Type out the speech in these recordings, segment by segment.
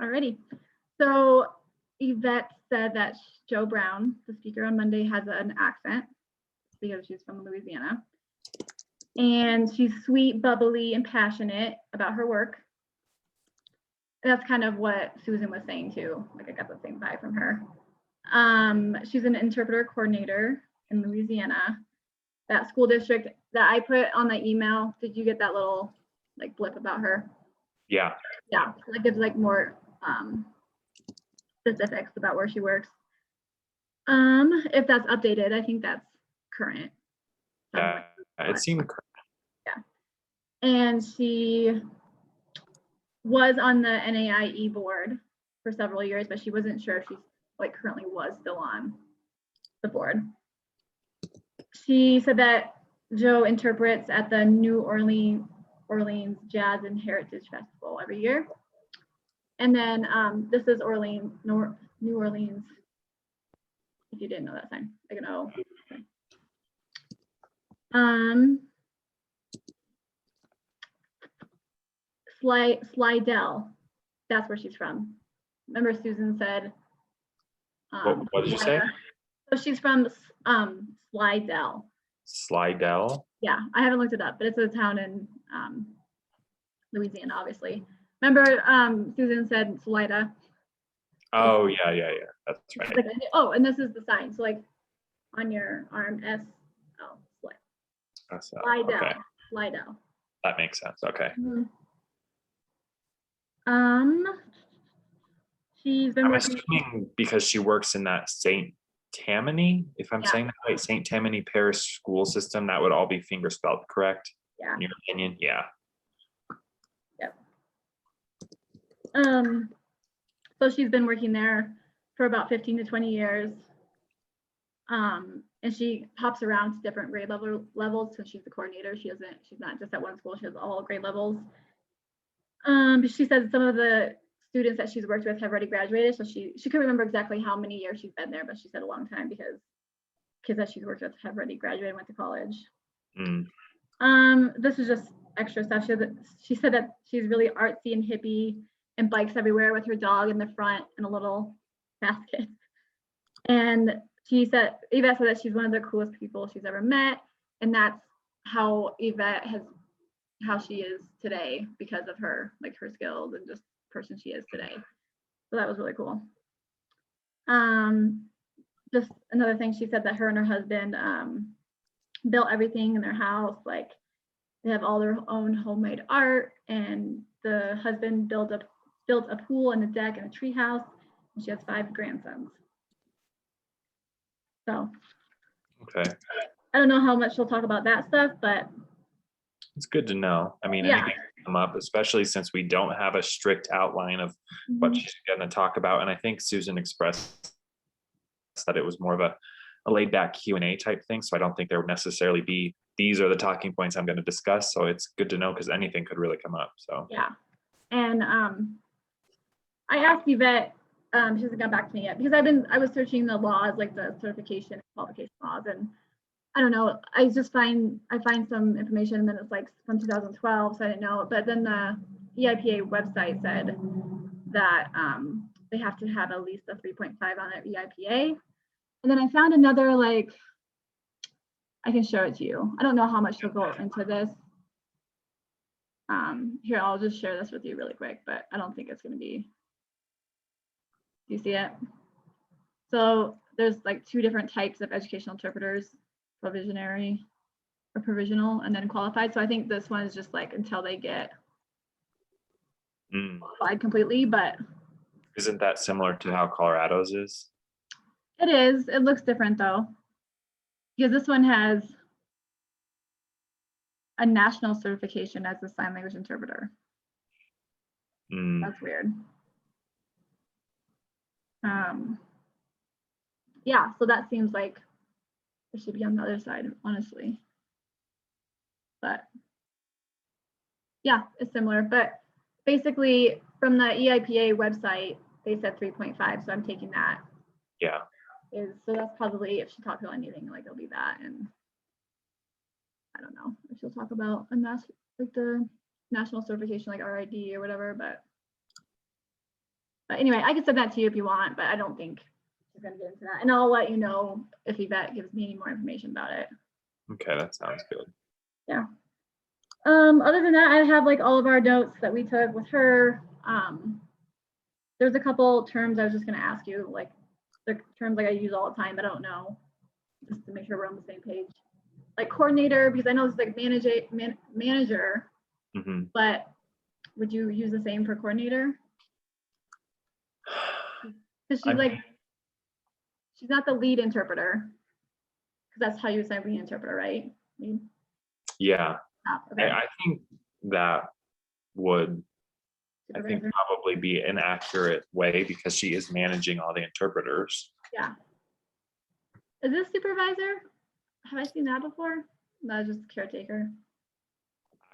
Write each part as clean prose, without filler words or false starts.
Alrighty. So Yvette said that Joe Brown, the speaker on Monday, has an accent because she's from Louisiana. And she's sweet, bubbly, and passionate about her work. And that's kind of what Susan was saying too. Like I got the same vibe from her. She's an interpreter coordinator in Louisiana. That school district that I put on the email, did you get that little like blip about her? Yeah. Yeah, that gives like more specifics about where she works. If that's updated, I think that's current. Yeah, it seemed correct. Yeah. And she was on the NAIE board for several years, but she wasn't sure if she like currently was still on the board. She said that Joe interprets at the New Orleans Jazz and Heritage Festival every year. And then this is New Orleans. If you didn't know that sign, like an O. Slidell, that's where she's from. Remember Susan said. What did you say? So she's from Slidell. Slidell? Yeah, I haven't looked it up, but it's a town in Louisiana, obviously. Remember Susan said Salida? Oh, yeah. That's right. Like, oh, and this is the sign. So like on your arm, Slidell. Okay. Slidell. That makes sense. Okay. Mm-hmm. She's been I'm working. assuming because she works in that St. Tammany, if I'm saying that right, St. Tammany Parish school system, that would all be fingerspelled, correct? Yeah. In your opinion? Yeah. Yep. So she's been working there for about 15 to 20 years. And she hops around to different grade levels since she's the coordinator. She's not just at one school, she has all grade levels. She said some of the students that she's worked with have already graduated, so she couldn't remember exactly how many years she's been there, but she said a long time because kids that she's worked with have already graduated and went to college. This is just extra stuff. She said that she's really artsy and hippie and bikes everywhere with her dog in the front and a little basket. And Yvette said that she's one of the coolest people she's ever met, and that's how how she is today because of her skills and just person she is today. So that was really cool. Just another thing, she said that her and her husband built everything in their house. Like they have all their own homemade art, and the husband built a pool and a deck and a tree house, and she has 5 grandsons. So okay. I don't know how much she'll talk about that stuff, but it's good to know. I mean, anything can come up, especially since we don't have a strict outline of what she's going to talk about. And I think Susan expressed that it was more of a laid back Q&A type thing. So I don't think there would necessarily be, these are the talking points I'm going to discuss. So it's good to know because anything could really come up. So yeah. And I asked Yvette, she hasn't got back to me yet because I was searching the laws, like the certification and qualification laws, and I don't know, I find some information and then it's like from 2012, so I didn't know. But then the EIPA website said that they have to have at least a 3.5 on their EIPA. And then I found another, like, I can show it to you. I don't know how much to go into this. Here, I'll just share this with you really quick, but I don't think it's going to be. Do you see it? So there's like 2 different types of educational interpreters, provisionary or provisional, and then qualified. So I think this one is just like until they get qualified completely, but. Isn't that similar to how Colorado's is? It is. It looks different though, because this one has a national certification as a sign language interpreter. That's weird. Yeah, so that seems like it should be on the other side, honestly. But yeah, it's similar. But basically, from the EIPA website, they said 3.5, so I'm taking that. Yeah. So that's probably, if she talks about anything, like it'll be that, and I don't know if she'll talk about the national certification, like RID or whatever, but But anyway, I can send that to you if you want, but I don't think she's gonna get into that. And I'll let you know if Yvette gives me any more information about it. Okay, that sounds good. Yeah. Other than that, I have like all of our notes that we took with her. There's a couple terms I was just gonna ask you, like the terms like I use all the time, but I don't know, just to make sure we're on the same page. Like coordinator, because I know it's like manager, hmm but would you use the same for coordinator? Because she's like, she's not the lead interpreter, because that's how you assign the interpreter, right? Yeah, Okay. I think that would, I think, Supervisor. probably be an accurate way because she is managing all the interpreters. Yeah. Is this supervisor? Have I seen that before? No, just caretaker.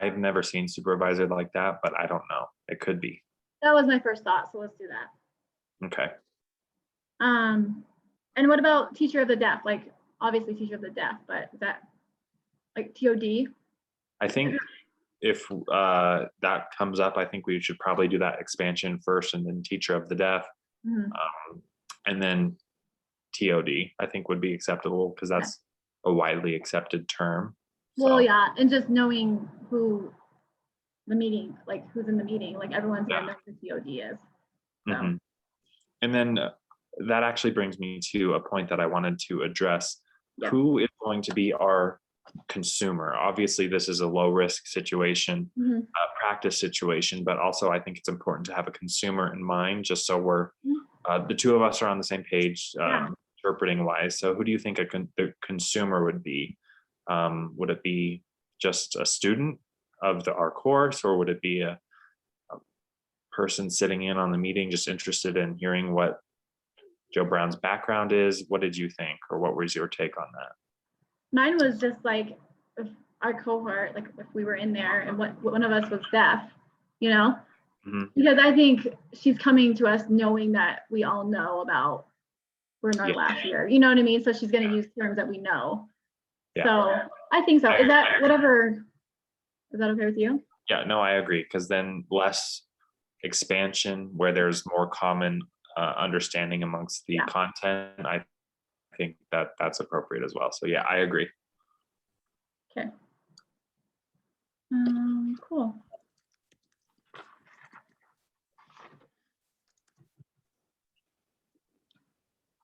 I've never seen supervisor like that, but I don't know. It could be. That was my first thought, so let's do that. Okay. And what about teacher of the deaf? Like, obviously teacher of the deaf, but is that like TOD? I think if that comes up, I think we should probably do that expansion first and then teacher of the deaf. Mhm. And then TOD, I think would be acceptable because that's a widely accepted term. Well, So, yeah, and just knowing who the meeting, like who's in the meeting, like everyone's gonna know who TOD is. So, mhm. And then that actually brings me to a point that I wanted to address. Yep. Who is going to be our consumer? Obviously, this is a low risk situation, mhm. practice situation, but also I think it's important to have a consumer in mind, just so we're Mhm. the two of us are on the same page, Yeah. interpreting wise. So, who do you think the consumer would be? Would it be just a student of our course, or would it be a person sitting in on the meeting, just interested in hearing what Joe Brown's background is? What did you think, or what was your take on that? Mine was just like if our cohort, like if we were in there and what one of us was deaf, you know, Mhm. because I think she's coming to us knowing that we all know about we're in our Yeah. last year. You know what I mean? So she's going to use terms that we know. Yeah. So I think so. Is that whatever? Is that okay with you? Yeah, no, I agree. Because then less expansion where there's more common understanding amongst the Yeah. content. I think that that's appropriate as well. So yeah, I agree. Okay. Cool.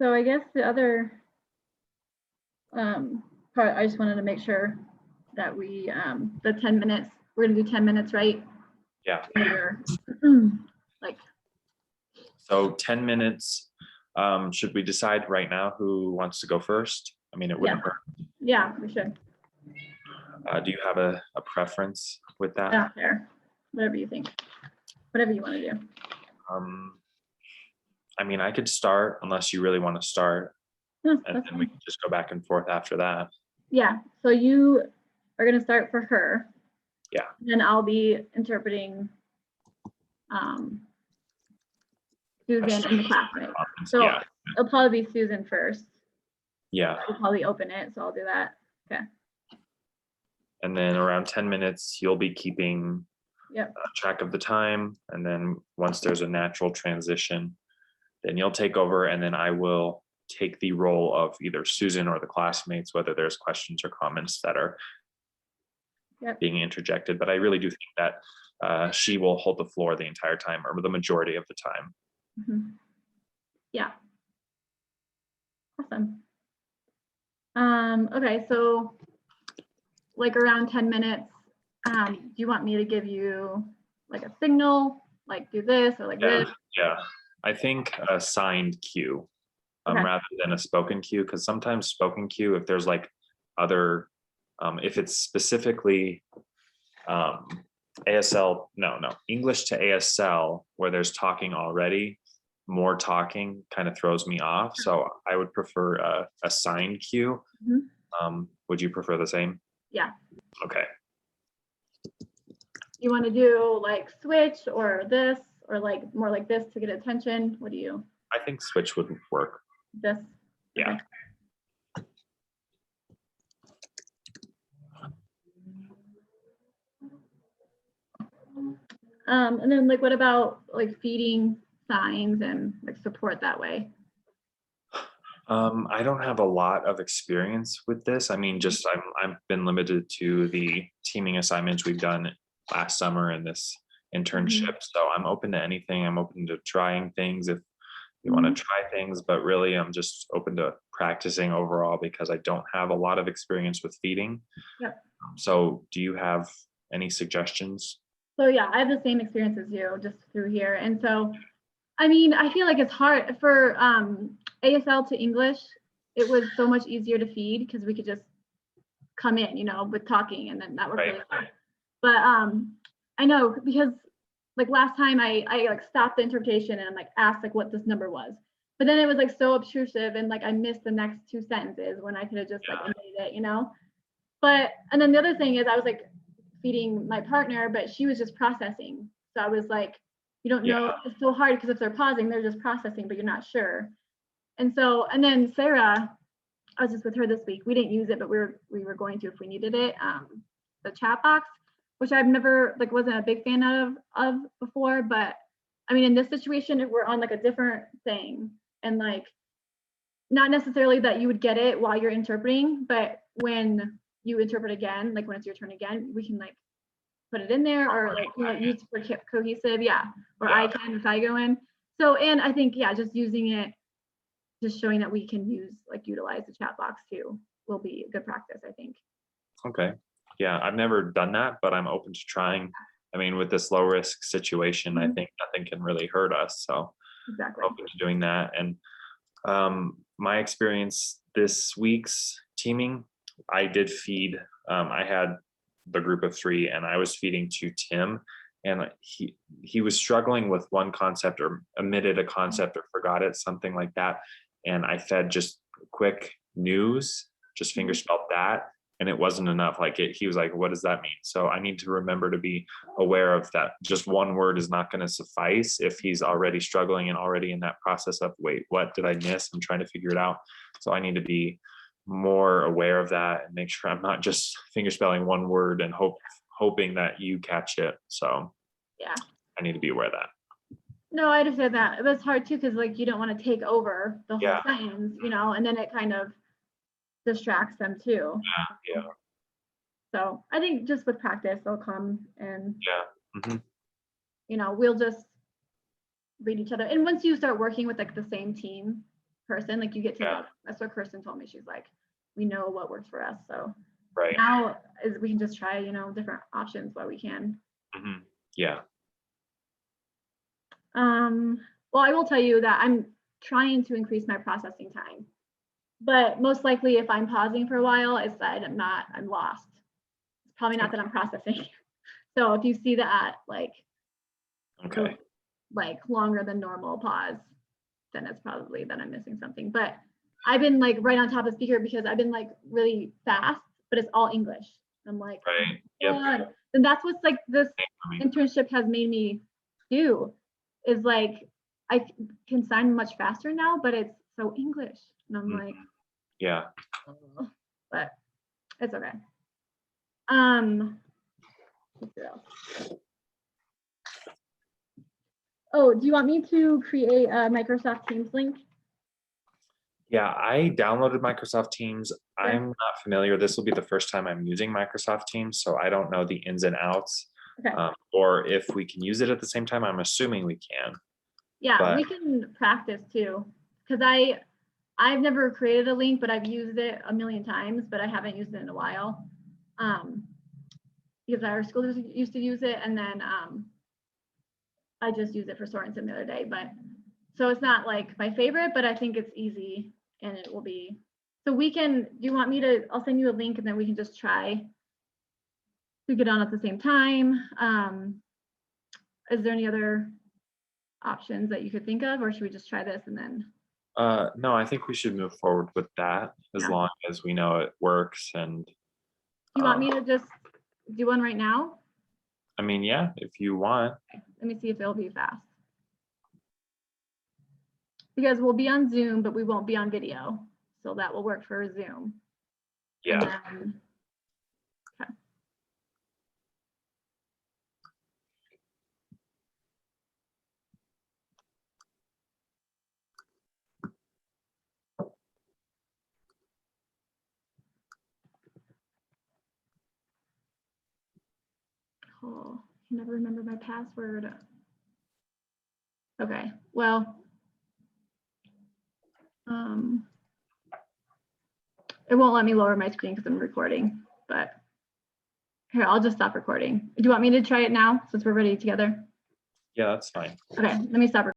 So I guess the other part, I just wanted to make sure that we, the 10 minutes, we're gonna do 10 minutes, right? Yeah. Or, like, So 10 minutes. Should we decide right now who wants to go first? I mean, it wouldn't hurt. yeah, we should. Do you have a preference with that? I don't care. Whatever you think. Whatever you want to do. I mean, I could start unless you really want to start, No, and that's then we fine. can just go back and forth after that. Yeah, so you are gonna start for her. Yeah. And I'll be interpreting Susan and the classmate. So Yeah. it'll probably be Susan first. Yeah. We'll probably open it, so I'll do that. Okay. And then around 10 minutes, you'll be keeping Yep. track of the time. And then once there's a natural transition, then you'll take over, and then I will take the role of either Susan or the classmates, whether there's questions or comments that are Yep. being interjected. But I really do think that she will hold the floor the entire time, or the majority of the time. Mhm. Yeah. Awesome. Okay, so like around 10 minutes, do you want me to give you like a signal, like do this or like this? Yeah. I think a signed cue Okay. rather than a spoken cue, because sometimes spoken cue, if there's like other, if it's specifically ASL, no, English to ASL, where there's talking already, more talking kind of throws me off. So I would prefer a signed cue. Mhm. Would you prefer the same? Yeah. Okay. You want to do like switch or this or like more like this to get attention? What do you? I think switch would work. This? Yeah. Okay. And then like what about like feeding signs and like support that way? I don't have a lot of experience with this. I mean, just I've been limited to the teaming assignments we've done last summer and this internship. So I'm open to anything. I'm open to trying things if you want to try things, but really I'm just open to practicing overall because I don't have a lot of experience with feeding. Yep. So do you have any suggestions? So yeah, I have the same experience as you just through here. And so, I mean, I feel like it's hard for ASL to English. It was so much easier to feed because we could just come in, you know, with talking, and then that worked really well. But I know because like last time I like stopped the interpretation and like asked like what this number was. But then it was like so obtrusive and like I missed the next two sentences when I could have just like omitted it, you know? But and then the other thing is I was like feeding my partner, but she was just processing. So I was like, you don't know, it's so hard because if they're pausing, they're just processing, but you're not sure. And so, and then Sarah, I was just with her this week. We didn't use it, but we were going to if we needed it. The chat box, which I've never like wasn't a big fan of before, but I mean in this situation we're on like a different thing and like not necessarily that you would get it while you're interpreting, but when you interpret again, like when it's your turn again, we can like put it in there or like you know use for cohesive, or I can if I go in. So and I think just using it, just showing that we can utilize the chat box too will be a good practice, I think. Okay. Yeah, I've never done that, but I'm open to trying. I mean, with this low risk situation, I think nothing can really hurt us. So exactly. Open to doing that. And my experience this week's teaming, I did feed. I had the group of 3 and I was feeding to Tim, and he was struggling with one concept or omitted a concept or forgot it, something like that. And I fed just quick news, just fingerspelled that, and it wasn't enough. Like he was like, what does that mean? So I need to remember to be aware of that. Just one word is not going to suffice if he's already struggling and already in that process of, wait, what did I miss? I'm trying to figure it out. So I need to be more aware of that and make sure I'm not just fingerspelling one word and hoping that you catch it. So I need to be aware of that. No, I understand that. It was hard too because like you don't want to take over the whole sentence, you know, and then it kind of distracts them too. Yeah. So I think just with practice, they'll come and Mm-hmm. you know, we'll just read each other. And once you start working with like the same team person, like you get to that's what Kirsten told me. She's like, we know what works for us. So now is we can just try, you know, different options while we can. Mm-hmm. Yeah. Well, I will tell you that I'm trying to increase my processing time, but most likely if I'm pausing for a while, it's that I'm lost. It's probably not that I'm processing. So if you see that like longer than normal pause, then it's probably that I'm missing something. But I've been like right on top of the speaker because I've been like really fast, but it's all English. I'm like, and that's what's like this internship has made me do is like I can sign much faster now, but it's so English. And I'm like, but it's okay. Oh, do you want me to create a Microsoft Teams link? Yeah, I downloaded Microsoft Teams. I'm not familiar. This will be the first time I'm using Microsoft Teams, so I don't know the ins and outs. Or if we can use it at the same time. I'm assuming we can. Yeah, we can practice too. Because I've never created a link, but I've used it a million times, but I haven't used it in a while. Because our school used to use it, and then I just used it for Sorensen the other day. But so it's not like my favorite, but I think it's easy and it will be. So we can, do you want me to, I'll send you a link and then we can just try to get on at the same time. Is there any other options that you could think of, or should we just try this and then? No, I think we should move forward with that as long as we know it works. And do you want me to just do one right now? I mean, yeah, if you want. Let me see if it'll be fast. Because we'll be on Zoom, but we won't be on video. So that will work for Zoom. Yeah. And then, call. I can never remember my password. Okay, well, it won't let me lower my screen because I'm recording, but here, I'll just stop recording. Do you want me to try it now since we're ready together? Yeah, that's fine. Okay, let me stop recording.